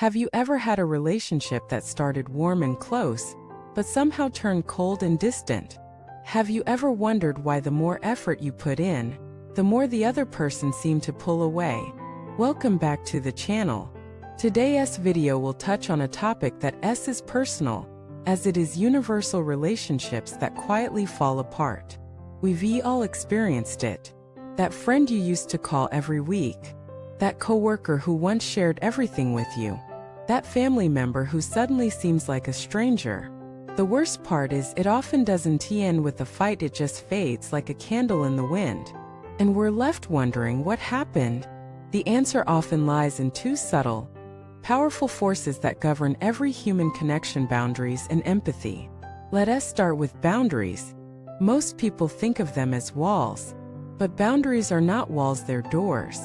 Have you ever had a relationship that started warm and close, but somehow turned cold and distant? Have you ever wondered why the more effort you put in, the more the other person seemed to pull away? Welcome back to the channel. Today's video will touch on a topic that is personal, as it is universal: relationships that quietly fall apart. We've all experienced it. That friend you used to call every week. That coworker who once shared everything with you. That family member who suddenly seems like a stranger. The worst part is it often doesn't end with a fight, it just fades like a candle in the wind. And we're left wondering what happened. The answer often lies in two subtle, powerful forces that govern every human connection: boundaries and empathy. Let us start with boundaries. Most people think of them as walls, but boundaries are not walls, they're doors.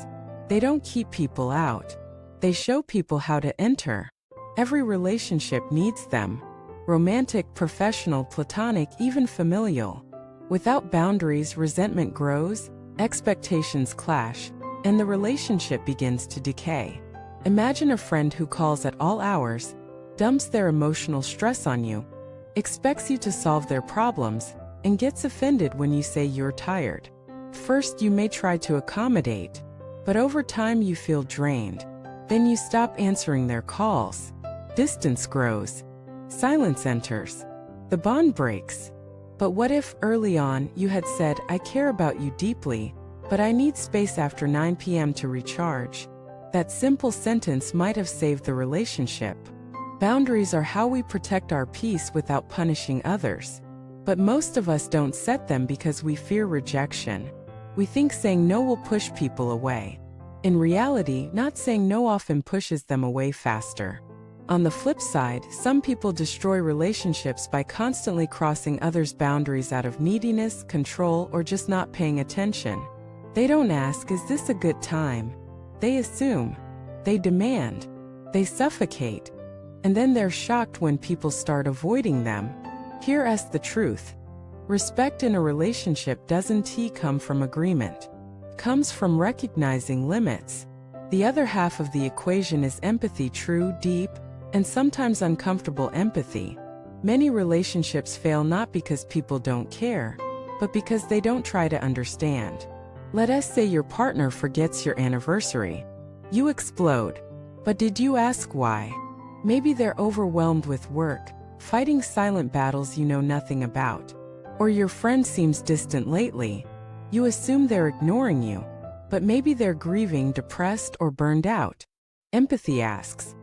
They don't keep people out. They show people how to enter. Every relationship needs them. Romantic, professional, platonic, even familial. Without boundaries, resentment grows, expectations clash, and the relationship begins to decay. Imagine a friend who calls at all hours, dumps their emotional stress on you, expects you to solve their problems, and gets offended when you say you're tired. First, you may try to accommodate, but over time you feel drained. Then you stop answering their calls. Distance grows. Silence enters. The bond breaks. But what if early on you had said, "I care about you deeply, but I need space after 9 p.m. to recharge"? That simple sentence might have saved the relationship. Boundaries are how we protect our peace without punishing others. But most of us don't set them because we fear rejection. We think saying no will push people away. In reality, not saying no often pushes them away faster. On the flip side, some people destroy relationships by constantly crossing others' boundaries out of neediness, control, or just not paying attention. They don't ask, "Is this a good time?" They assume. They demand. They suffocate. And then they're shocked when people start avoiding them. Here's the truth. Respect in a relationship doesn't come from agreement. It comes from recognizing limits. The other half of the equation is empathy: true, deep, and sometimes uncomfortable empathy. Many relationships fail not because people don't care, but because they don't try to understand. Let us say your partner forgets your anniversary. You explode. But did you ask why? Maybe they're overwhelmed with work, fighting silent battles you know nothing about. Or your friend seems distant lately. You assume they're ignoring you, but maybe they're grieving, depressed, or burned out. Empathy asks,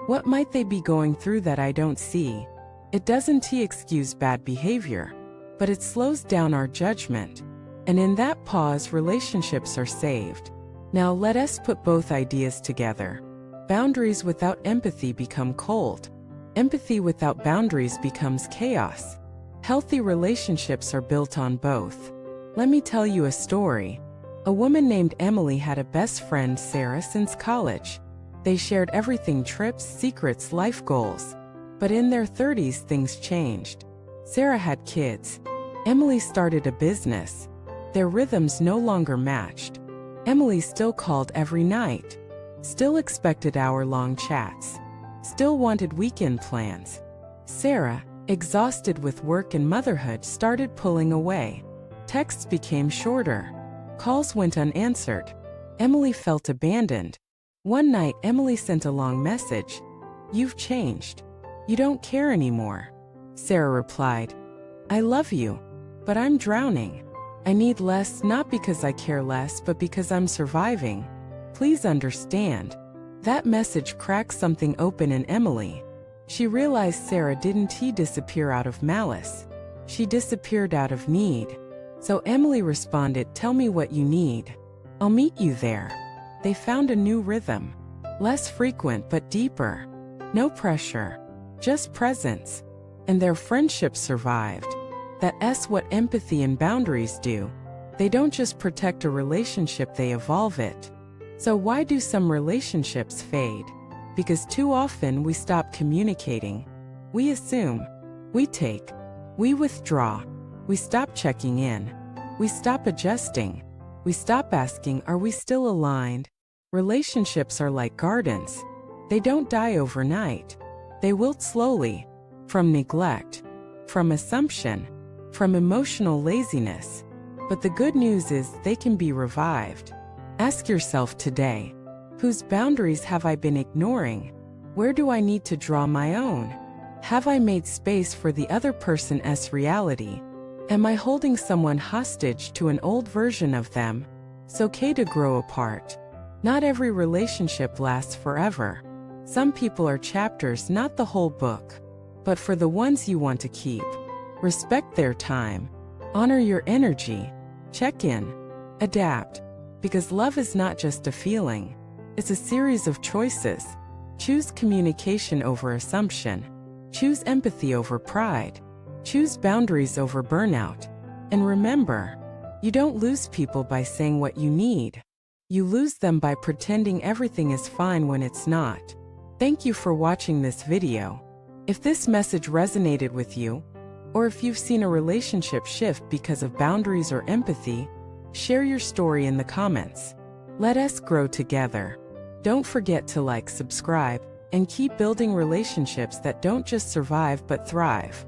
what might they be going through that I don't see? It doesn't excuse bad behavior, but it slows down our judgment. And in that pause, relationships are saved. Now let us put both ideas together. Boundaries without empathy become cold. Empathy without boundaries becomes chaos. Healthy relationships are built on both. Let me tell you a story. A woman named Emily had a best friend, Sarah, since college. They shared everything: trips, secrets, life goals. But in their 30s, things changed. Sarah had kids. Emily started a business. Their rhythms no longer matched. Emily still called every night. Still expected hour-long chats. Still wanted weekend plans. Sarah, exhausted with work and motherhood, started pulling away. Texts became shorter. Calls went unanswered. Emily felt abandoned. One night, Emily sent a long message. "You've changed. You don't care anymore." Sarah replied, "I love you, but I'm drowning. I need less, not because I care less, but because I'm surviving. Please understand." That message cracked something open in Emily. She realized Sarah didn't disappear out of malice. She disappeared out of need. So Emily responded, "Tell me what you need. I'll meet you there." They found a new rhythm. Less frequent but deeper. No pressure. Just presence. And their friendship survived. That's what empathy and boundaries do. They don't just protect a relationship, they evolve it. So why do some relationships fade? Because too often we stop communicating. We assume. We take. We withdraw. We stop checking in. We stop adjusting. We stop asking, are we still aligned? Relationships are like gardens. They don't die overnight. They wilt slowly, from neglect, from assumption, from emotional laziness. But the good news is they can be revived. Ask yourself today, whose boundaries have I been ignoring? Where do I need to draw my own? Have I made space for the other person's reality? Am I holding someone hostage to an old version of them? It's okay to grow apart. Not every relationship lasts forever. Some people are chapters, not the whole book. But for the ones you want to keep, respect their time. Honor your energy. Check in. Adapt. Because love is not just a feeling. It's a series of choices. Choose communication over assumption. Choose empathy over pride. Choose boundaries over burnout. And remember, you don't lose people by saying what you need. You lose them by pretending everything is fine when it's not. Thank you for watching this video. If this message resonated with you, or if you've seen a relationship shift because of boundaries or empathy, share your story in the comments. Let us grow together. Don't forget to like, subscribe, and keep building relationships that don't just survive but thrive.